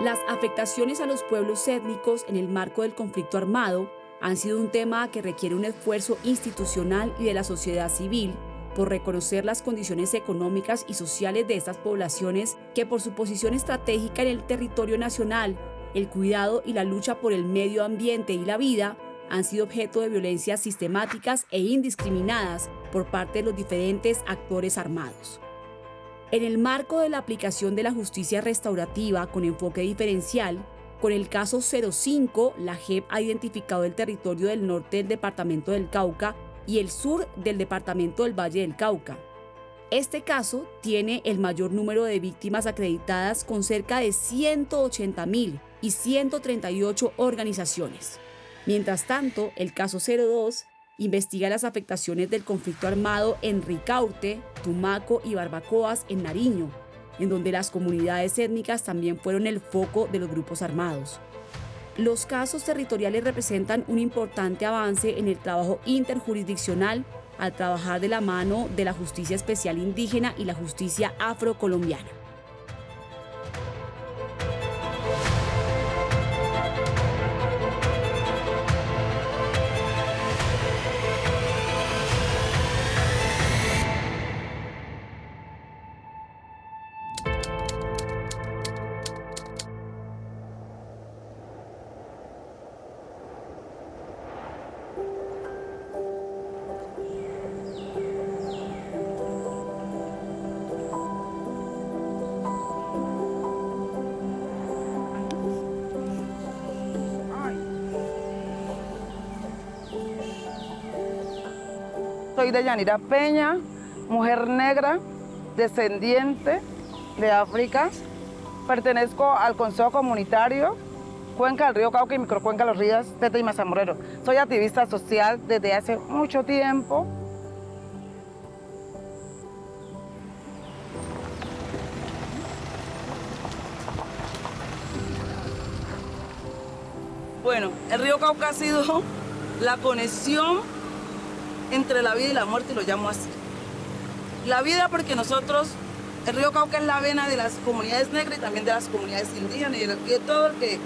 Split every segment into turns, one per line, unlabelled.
Las afectaciones a los pueblos étnicos en el marco del conflicto armado han sido un tema que requiere un esfuerzo institucional y de la sociedad civil por reconocer las condiciones económicas y sociales de estas poblaciones que por su posición estratégica en el territorio nacional, el cuidado y la lucha por el medio ambiente y la vida han sido objeto de violencias sistemáticas e indiscriminadas por parte de los diferentes actores armados. En el marco de la aplicación de la justicia restaurativa con enfoque diferencial, con el caso 05, la JEP ha identificado el territorio del norte del departamento del Cauca y el sur del departamento del Valle del Cauca. Este caso tiene el mayor número de víctimas acreditadas con cerca de 180.000 y 138 organizaciones. Mientras tanto, el caso 02 investiga las afectaciones del conflicto armado en Ricaurte, Tumaco y Barbacoas en Nariño, en donde las comunidades étnicas también fueron el foco de los grupos armados. Los casos territoriales representan un importante avance en el trabajo interjurisdiccional al trabajar de la mano de la justicia especial indígena y la justicia afrocolombiana.
Soy de Yanira Peña, mujer negra, descendiente de África. Pertenezco al Consejo Comunitario Cuenca del Río Cauca y Microcuenca de los Ríos Teta y Mazamorrero. Soy activista social desde hace mucho tiempo. Bueno, el río Cauca ha sido la conexión entre la vida y la muerte, y lo llamo así. La vida porque nosotros, el río Cauca es la vena de las comunidades negras y también de las comunidades indígenas y de todo el que,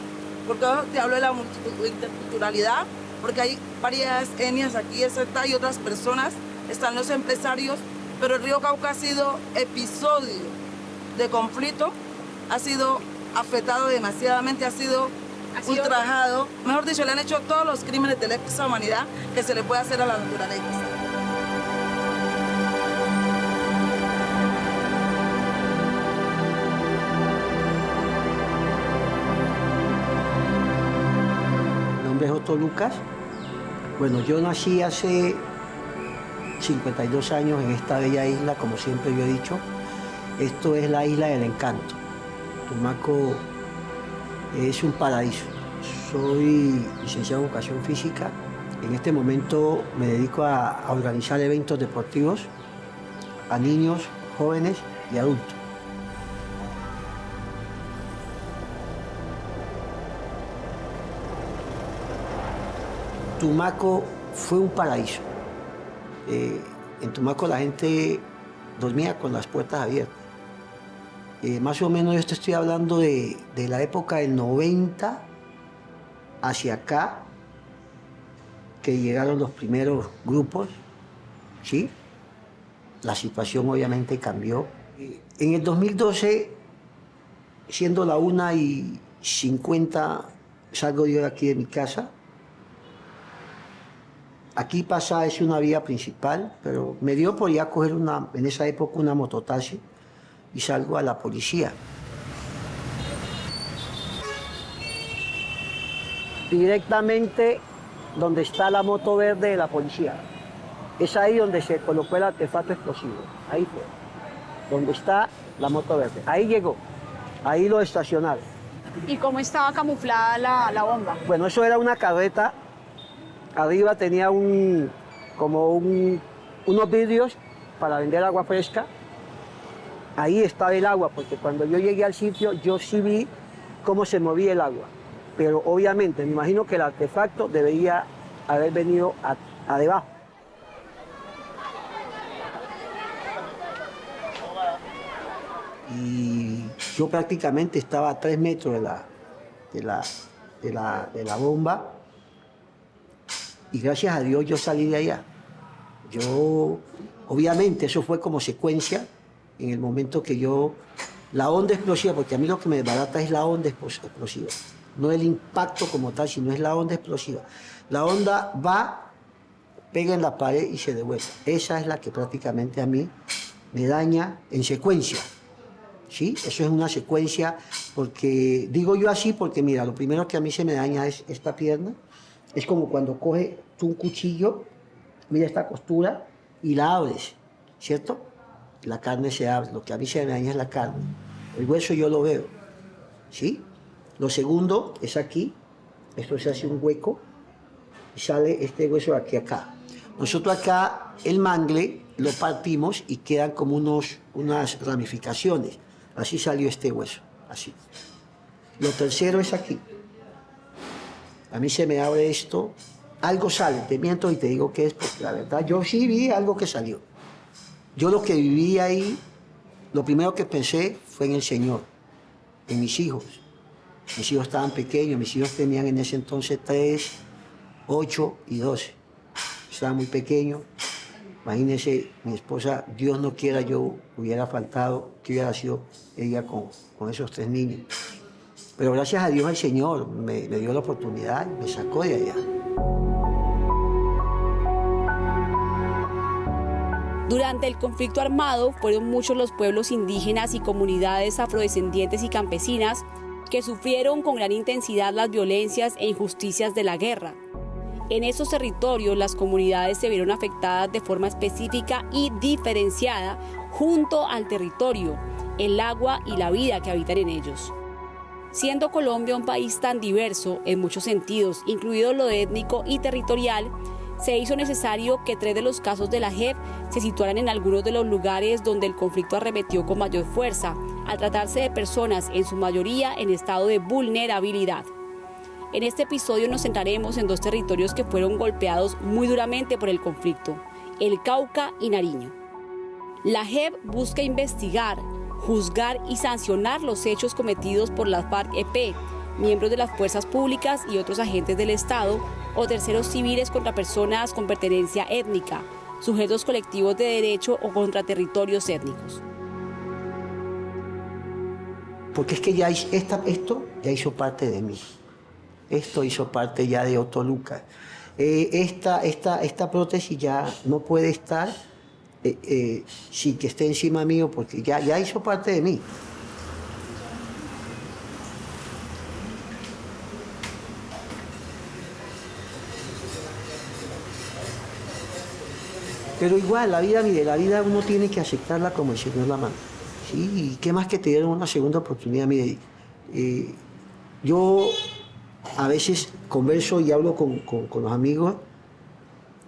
porque te hablo de la interculturalidad, porque hay varias etnias aquí, etcétera, y otras personas, están los empresarios, pero el río Cauca ha sido episodio de conflicto, ha sido afectado demasiadamente, ha sido ultrajado, mejor dicho, le han hecho todos los crímenes de lesa humanidad que se le puede hacer a la naturaleza.
Mi nombre es Otto Lucas. Bueno, yo nací hace 52 años en esta bella isla, como siempre yo he dicho. Esto es la isla del encanto. Tumaco es un paraíso. Soy licenciado en Educación Física. En este momento me dedico a organizar eventos deportivos a niños, jóvenes y adultos. Tumaco fue un paraíso. En Tumaco la gente dormía con las puertas abiertas. Más o menos yo te estoy hablando de la época del 90 hacia acá, que llegaron los primeros grupos, ¿sí? La situación obviamente cambió. En el 2012, siendo la 1:50, salgo yo de aquí de mi casa. Aquí pasa, es una vía principal, pero me dio por ya coger en esa época una mototaxi y salgo a la policía. Directamente donde está la moto verde de la policía. Es ahí donde se colocó el artefacto explosivo. Ahí fue. Donde está la moto verde. Ahí llegó. Ahí lo estacionaron.
¿Y cómo estaba camuflada la bomba?
Bueno, eso era una carreta. Arriba tenía unos vidrios para vender agua fresca. Ahí estaba el agua, porque cuando yo llegué al sitio, yo sí vi cómo se movía el agua. Pero obviamente, me imagino que el artefacto debería haber venido a debajo. Y Yo prácticamente estaba a 3 metros de la bomba y gracias a Dios yo salí de allá. Obviamente eso fue como secuencia en el momento que la onda explosiva, porque a mí lo que me desbarata es la onda explosiva, no el impacto como tal, sino es la onda explosiva. La onda va, pega en la pared y se devuelve. Esa es la que prácticamente a mí me daña en secuencia. ¿Sí? Eso es una secuencia, porque digo yo así porque mira, lo primero que a mí se me daña es esta pierna. Es como cuando coges tú un cuchillo, mira esta costura y la abres, ¿cierto? La carne se abre, lo que a mí se me daña es la carne. El hueso yo lo veo, ¿sí? Lo segundo es aquí, esto se hace un hueco y sale este hueso de aquí a acá. Nosotros acá el mangle lo partimos y quedan como unas ramificaciones. Así salió este hueso, así. Lo tercero es aquí. A mí se me abre esto, algo sale, te miento y te digo qué es, porque la verdad yo sí vi algo que salió. Yo lo que viví ahí, lo primero que pensé fue en el Señor, en mis hijos. Mis hijos estaban pequeños, mis hijos tenían en ese entonces 3, 8 y 12. Estaban muy pequeños. Imagínense, mi esposa, Dios no quiera yo hubiera faltado, que hubiera sido ella con esos 3 niños. Pero gracias a Dios al Señor me dio la oportunidad y me sacó de allá.
Durante el conflicto armado fueron muchos los pueblos indígenas y comunidades afrodescendientes y campesinas que sufrieron con gran intensidad las violencias e injusticias de la guerra. En esos territorios las comunidades se vieron afectadas de forma específica y diferenciada junto al territorio, el agua y la vida que habitan en ellos. Siendo Colombia un país tan diverso en muchos sentidos, incluido lo étnico y territorial, se hizo necesario que 3 de los casos de la JEP se situaran en algunos de los lugares donde el conflicto arremetió con mayor fuerza, al tratarse de personas en su mayoría en estado de vulnerabilidad. En este episodio nos centraremos en 2 territorios que fueron golpeados muy duramente por el conflicto, el Cauca y Nariño. La JEP busca investigar, juzgar y sancionar los hechos cometidos por las FARC-EP, miembros de las fuerzas públicas y otros agentes del Estado o terceros civiles contra personas con pertenencia étnica, sujetos colectivos de derecho o contra territorios étnicos.
Porque es que ya esto ya hizo parte de mí. Esto hizo parte ya de Otto Lucas. Esta prótesis ya no puede estar sin que esté encima mío porque ya hizo parte de mí. Pero igual, la vida uno tiene que aceptarla como el Señor la manda. ¿Sí? Y qué más que te dieron una segunda oportunidad. Mire, yo a veces converso y hablo con los amigos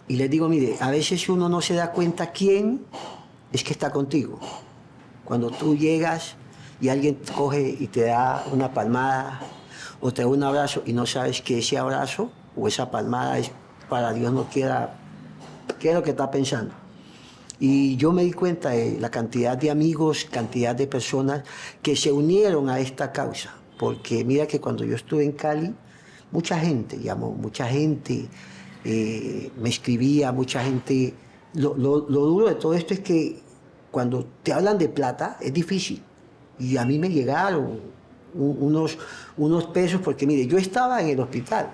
y les digo, mire, a veces uno no se da cuenta quién es que está contigo. Cuando tú llegas y alguien te coge y te da una palmada o te da un abrazo y no sabes que ese abrazo o esa palmada es para Dios no quiera, qué es lo que está pensando. Y yo me di cuenta de la cantidad de amigos, cantidad de personas que se unieron a esta causa. Porque mira que cuando yo estuve en Cali, mucha gente me escribía, mucha gente. Lo duro de todo esto es que cuando te hablan de plata es difícil. Y a mí me llegaron unos pesos, porque mire, yo estaba en el hospital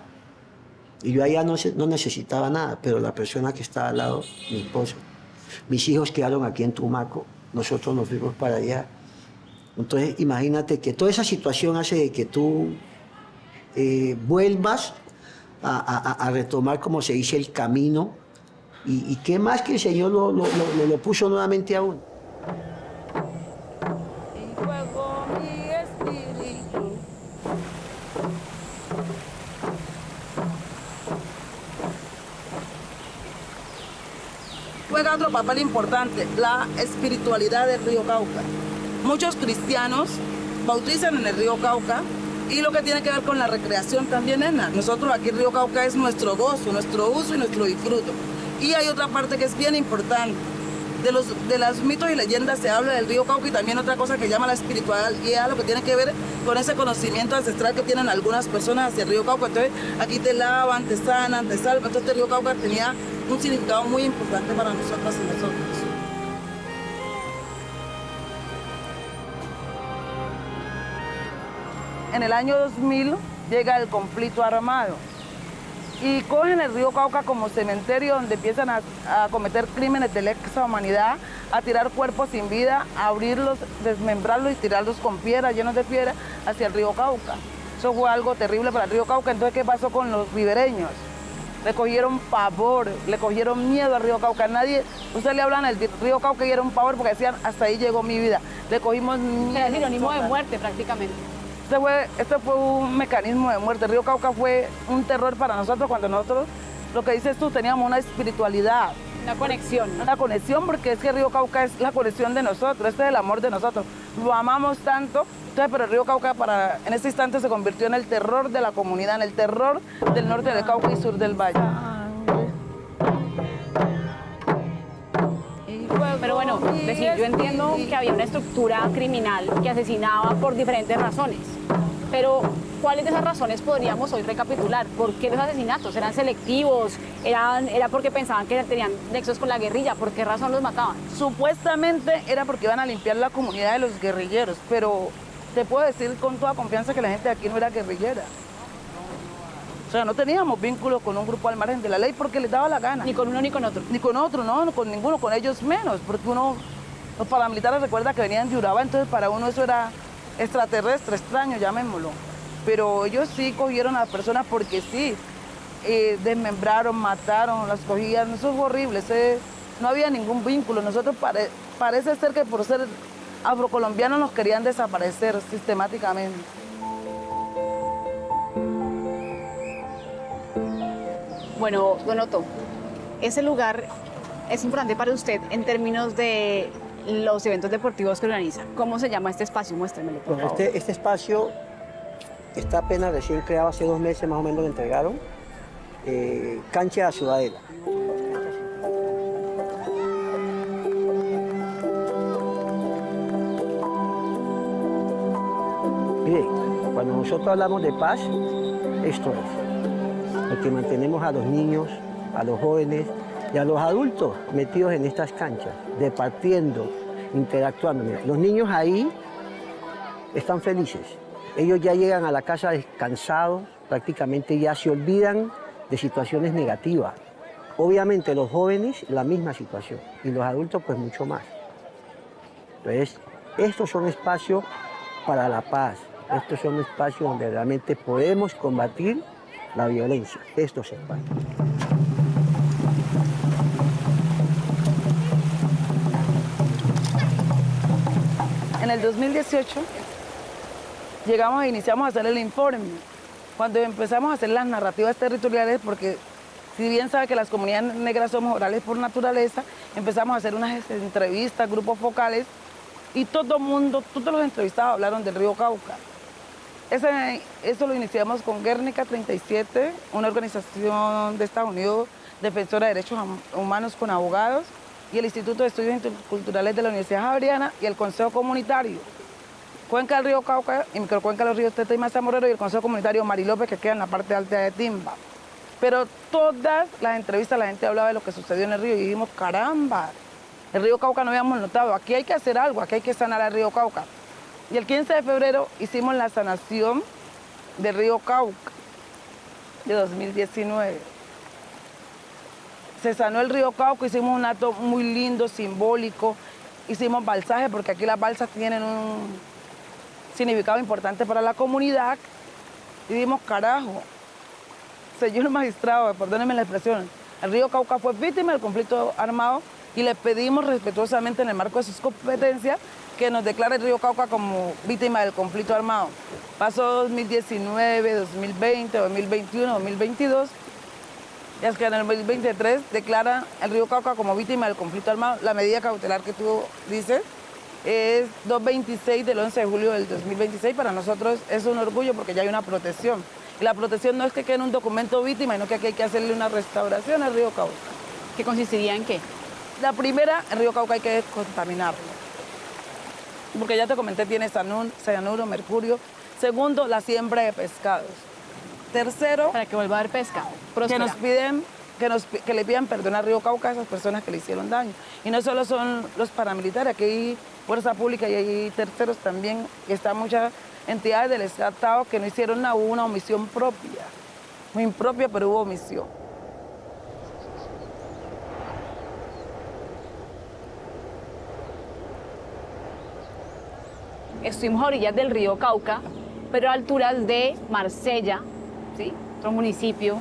y yo allá no necesitaba nada, pero la persona que estaba al lado, mi esposo, mis hijos quedaron aquí en Tumaco, nosotros nos fuimos para allá. Entonces imagínate que toda esa situación hace de que tú vuelvas a retomar, como se dice, el camino. Y qué más que el Señor lo puso nuevamente a uno.
Y juego mi espíritu. Juega otro papel importante, la espiritualidad del río Cauca. Muchos cristianos bautizan en el río Cauca y lo que tiene que ver con la recreación también, nena. Nosotros aquí el río Cauca es nuestro gozo, nuestro uso y nuestro disfruto. Y hay otra parte que es bien importante. de los mitos y leyendas se habla del río Cauca, y también otra cosa que llama la espiritualidad, lo que tiene que ver con ese conocimiento ancestral que tienen algunas personas hacia el río Cauca. Entonces aquí te lavan, te sanan, te salvan. Entonces este río Cauca tenía un significado muy importante para nosotras y nosotros. En el año 2000 llega el conflicto armado y cogen el río Cauca como cementerio donde empiezan a cometer crímenes de lesa humanidad, a tirar cuerpos sin vida, a abrirlos, desmembrarlos y tirarlos con piedra, llenos de piedra, hacia el río Cauca. Eso fue algo terrible para el río Cauca. Entonces, ¿qué pasó con los ribereños? Le cogieron pavor, le cogieron miedo al río Cauca. Nadie, usted le hablan del río Cauca y era un pavor porque decían, hasta ahí llegó mi vida. Le cogimos miedo.
Es sinónimo de muerte prácticamente.
Este fue un mecanismo de muerte. El río Cauca fue un terror para nosotros cuando nosotros, lo que dices tú, teníamos una espiritualidad.
Una conexión, ¿no?
Una conexión, porque es que el río Cauca es la conexión de nosotros, este es el amor de nosotros. Lo amamos tanto, entonces, pero el río Cauca en este instante se convirtió en el terror de la comunidad, en el terror del norte del Cauca y sur del valle.
Pero bueno, yo entiendo que había una estructura criminal que asesinaba por diferentes razones. Pero, ¿cuáles de esas razones podríamos hoy recapitular? ¿Por qué los asesinatos? ¿Eran selectivos? ¿Era porque pensaban que tenían nexos con la guerrilla? ¿Por qué razón los mataban?
Supuestamente era porque iban a limpiar la comunidad de los guerrilleros, pero te puedo decir con toda confianza que la gente de aquí no era guerrillera. O sea, no teníamos vínculos con un grupo al margen de la ley porque les daba la gana.
Ni con uno ni con otro.
Ni con otro, no, con ninguno, con ellos menos, porque los paramilitares recuerda que venían de Urabá, entonces para uno eso era extraterrestre, extraño, llamémoslo. Pero ellos sí cogieron a las personas porque sí, desmembraron, mataron, las cogían, eso fue horrible, no había ningún vínculo. Nosotros parece ser que por ser afrocolombianos nos querían desaparecer sistemáticamente.
Bueno, don Otto, ese lugar es importante para usted en términos de los eventos deportivos que organiza. ¿Cómo se llama este espacio? Muéstremelo, por favor.
Este espacio está apenas recién creado, hace 2 meses más o menos lo entregaron. Cancha de Ciudadela. Mire, cuando nosotros hablamos de paz, esto es. Porque mantenemos a los niños, a los jóvenes y a los adultos metidos en estas canchas, departiendo, interactuando. Mira, los niños ahí están felices. Ellos ya llegan a la casa descansados, prácticamente ya se olvidan de situaciones negativas. Obviamente los jóvenes la misma situación y los adultos pues mucho más. Entonces, estos son espacios para la paz, estos son espacios donde realmente podemos combatir la violencia, estos espacios.
En el 2018 iniciamos a hacer el informe. Cuando empezamos a hacer las narrativas territoriales, porque si bien sabe que las comunidades negras somos orales por naturaleza, empezamos a hacer unas entrevistas, grupos focales, y todo el mundo, todos los entrevistados hablaron del río Cauca. Eso lo iniciamos con Guernica 37, una organización de Estados Unidos defensora de derechos humanos con abogados, y el Instituto de Estudios Interculturales de la Universidad Javeriana y el Consejo Comunitario. Cuenca del río Cauca y microcuenca de los ríos Teta y Mazamorrero y el Consejo Comunitario Mari López, que queda en la parte alta de Timba. Pero todas las entrevistas la gente hablaba de lo que sucedió en el río y dijimos, caramba, el río Cauca no habíamos notado, aquí hay que hacer algo, aquí hay que sanar al río Cauca. Y el 15 de febrero hicimos la sanación del río Cauca de 2019. Se sanó el río Cauca, hicimos un acto muy lindo, simbólico, hicimos balsaje porque aquí las balsas tienen un significado importante para la comunidad. Y dijimos, carajo, señor magistrado, perdónenme la expresión, el río Cauca fue víctima del conflicto armado y le pedimos respetuosamente en el marco de sus competencias que nos declare el río Cauca como víctima del conflicto armado. Pasó 2019, 2020, 2021, 2022, y es que en el 2023 declara el río Cauca como víctima del conflicto armado. La medida cautelar que tú dices es 226 del 11 de julio del 2026. Para nosotros es un orgullo porque ya hay una protección. Y la protección no es que quede en un documento víctima, sino que aquí hay que hacerle una restauración al río Cauca.
¿Qué consistiría en qué?
La primera, el río Cauca hay que descontaminarlo. Porque ya te comenté, tiene cianuro, mercurio. Segundo, la siembra de pescados. Tercero,
Para que vuelva a haber pesca.
que
próspera.
que le pidan perdón al río Cauca a esas personas que le hicieron daño. Y no solo son los paramilitares, aquí hay fuerza pública y hay terceros también. Están muchas entidades del Estado que no hicieron nada, hubo una omisión propia. Muy impropia, pero hubo omisión.
Estuvimos a orillas del río Cauca, pero a alturas de Marsella, ¿sí? Otro municipio,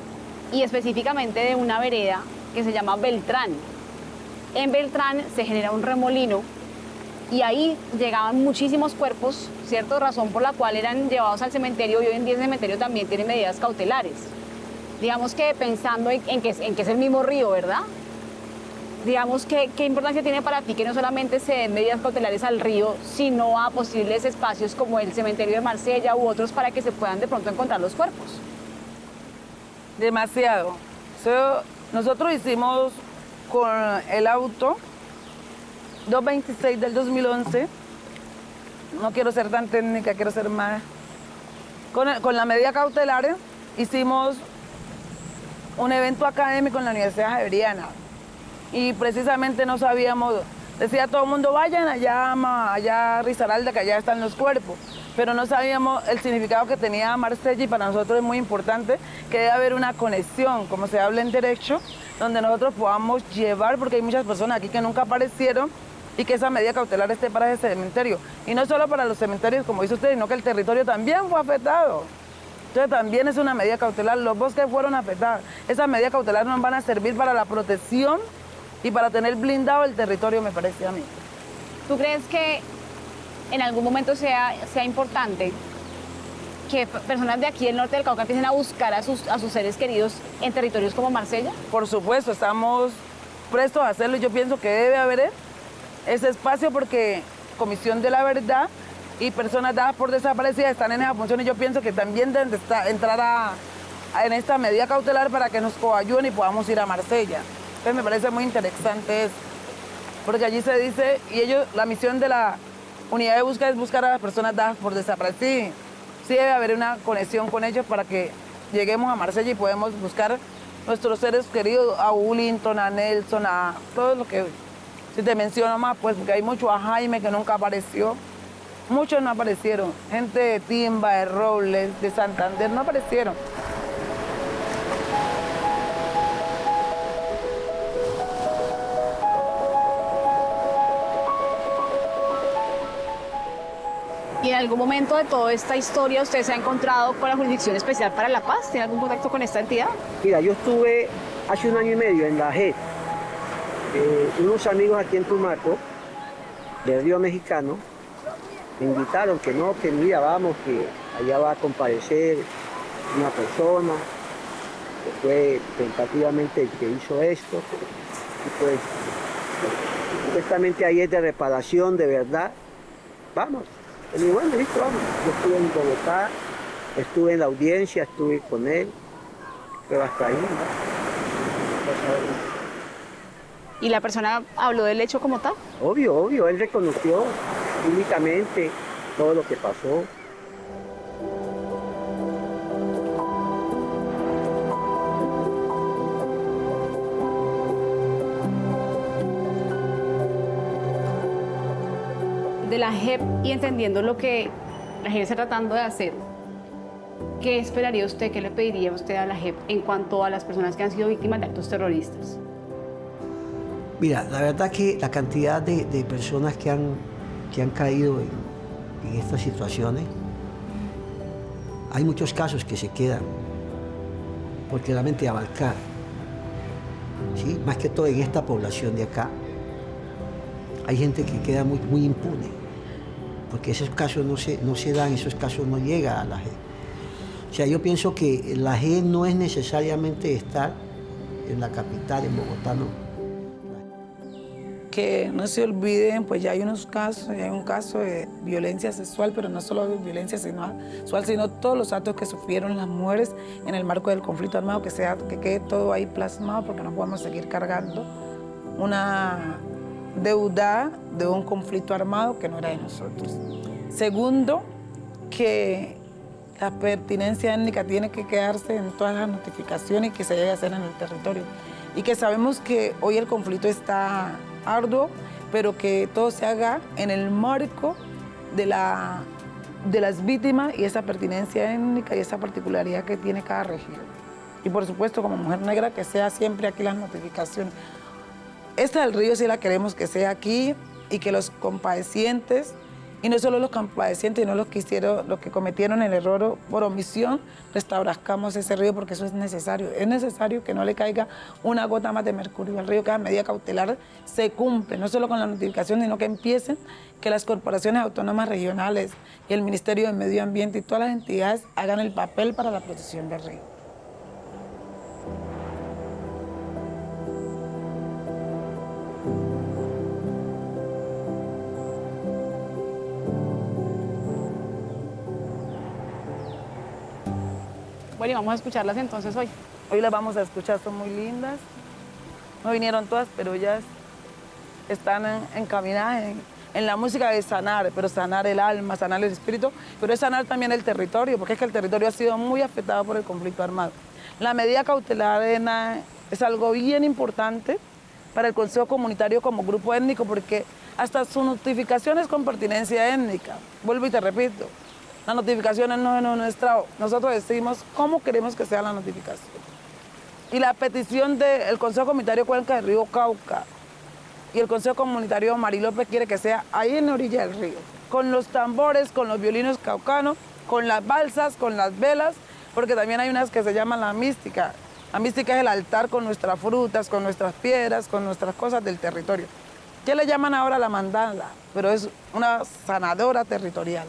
y específicamente de una vereda que se llama Beltrán. En Beltrán se genera un remolino y ahí llegaban muchísimos cuerpos, ¿cierto? Razón por la cual eran llevados al cementerio y hoy en día el cementerio también tiene medidas cautelares. Digamos que pensando en que es el mismo río, ¿verdad? Digamos, ¿qué importancia tiene para ti que no solamente se den medidas cautelares al río, sino a posibles espacios como el cementerio de Marsella u otros para que se puedan de pronto encontrar los cuerpos?
Demasiado. Nosotros hicimos con el auto 226 del 2011, no quiero ser tan técnica, quiero ser más... Con la medida cautelar hicimos un evento académico en la Universidad Javeriana y precisamente no sabíamos, decía todo el mundo, vayan allá a Risaralda, que allá están los cuerpos, pero no sabíamos el significado que tenía Marsella y para nosotros es muy importante que debe haber una conexión, como se habla en derecho, donde nosotros podamos llevar, porque hay muchas personas aquí que nunca aparecieron y que esa medida cautelar esté para ese cementerio. Y no solo para los cementerios, como dice usted, sino que el territorio también fue afectado. Entonces también es una medida cautelar, los bosques fueron afectados. Esas medidas cautelares nos van a servir para la protección y para tener blindado el territorio, me parece a mí.
¿Tú crees que en algún momento sea importante que personas de aquí del norte del Cauca empiecen a buscar a sus seres queridos en territorios como Marsella?
Por supuesto, estamos prestos a hacerlo y yo pienso que debe haber ese espacio porque Comisión de la Verdad y personas dadas por desaparecidas están en esa función y yo pienso que también deben entrar en esta medida cautelar para que nos coayuden y podamos ir a Marsella. Entonces me parece muy interesante eso, porque allí se dice, y ellos, la misión de la unidad de búsqueda es buscar a las personas dadas por desaparecidas. Sí debe haber una conexión con ellos para que lleguemos a Marsella y podemos buscar nuestros seres queridos, a Willington, a Nelson, a todo lo que, si te menciono más, pues porque hay mucho, a Jaime que nunca apareció, muchos no aparecieron, gente de Timba, de Robles, de Santander, no aparecieron.
¿Y en algún momento de toda esta historia usted se ha encontrado con la Jurisdicción Especial para la Paz? ¿Tiene algún contacto con esta entidad?
Mira, yo estuve hace 1 año y medio en la JEP. Unos amigos aquí en Tumaco, del Río Mexicano, me invitaron que mira, vamos, que allá va a comparecer una persona que fue tentativamente el que hizo esto. Y pues, supuestamente ahí es de reparación, de verdad. Vamos. Y bueno, listo, vamos. Yo estuve en Bogotá, estuve en la audiencia, estuve con él, fue hasta ahí, ¿no?
¿Y la persona habló del hecho como tal?
Obvio, él reconoció públicamente todo lo que pasó.
De la JEP y entendiendo lo que la JEP está tratando de hacer, ¿qué esperaría usted, qué le pediría usted a la JEP en cuanto a las personas que han sido víctimas de actos terroristas?
Mira, la verdad que la cantidad de personas que han caído en estas situaciones, hay muchos casos que se quedan por realmente abarcar, ¿sí? Más que todo en esta población de acá, hay gente que queda muy impune, porque esos casos no se dan, esos casos no llegan a la JEP. O sea, yo pienso que la JEP no es necesariamente estar en la capital, en Bogotá, no.
Que no se olviden, pues ya hay unos casos, ya hay un caso de violencia sexual, pero no solo de violencia sexual, sino todos los actos que sufrieron las mujeres en el marco del conflicto armado, que quede todo ahí plasmado, porque no podemos seguir cargando una deuda de un conflicto armado que no era de nosotros. Segundo, que la pertinencia étnica tiene que quedarse en todas las notificaciones que se debe hacer en el territorio. Y que sabemos que hoy el conflicto está arduo, pero que todo se haga en el marco de las víctimas y esa pertinencia étnica y esa particularidad que tiene cada región. Y por supuesto, como mujer negra, que sea siempre aquí las notificaciones. Esta del río sí la queremos que sea aquí y que los compadecientes, y no solo los compadecientes, sino los que cometieron el error por omisión, restablezcamos ese río porque eso es necesario. Es necesario que no le caiga una gota más de mercurio al río, que la medida cautelar se cumple, no solo con la notificación, sino que empiecen que las corporaciones autónomas regionales y el Ministerio de Medio Ambiente y todas las entidades hagan el papel para la protección del río.
Bueno, y vamos a escucharlas entonces hoy.
Hoy las vamos a escuchar, son muy lindas. No vinieron todas, pero ellas están encaminadas en la música de sanar, pero sanar el alma, sanar el espíritu, pero es sanar también el territorio, porque es que el territorio ha sido muy afectado por el conflicto armado. La medida cautelar es algo bien importante para el Consejo Comunitario como grupo étnico, porque hasta su notificación es con pertinencia étnica. Vuelvo y te repito, las notificaciones no es nuestra, nosotros decimos cómo queremos que sea la notificación. Y la petición del Consejo Comunitario Cuenca del Río Cauca y el Consejo Comunitario Marilópez quiere que sea ahí en la orilla del río, con los tambores, con los violinos caucanos, con las balsas, con las velas, porque también hay unas que se llaman la mística. La mística es el altar con nuestras frutas, con nuestras piedras, con nuestras cosas del territorio. ¿Qué le llaman ahora la mandala? Pero es una sanadora territorial.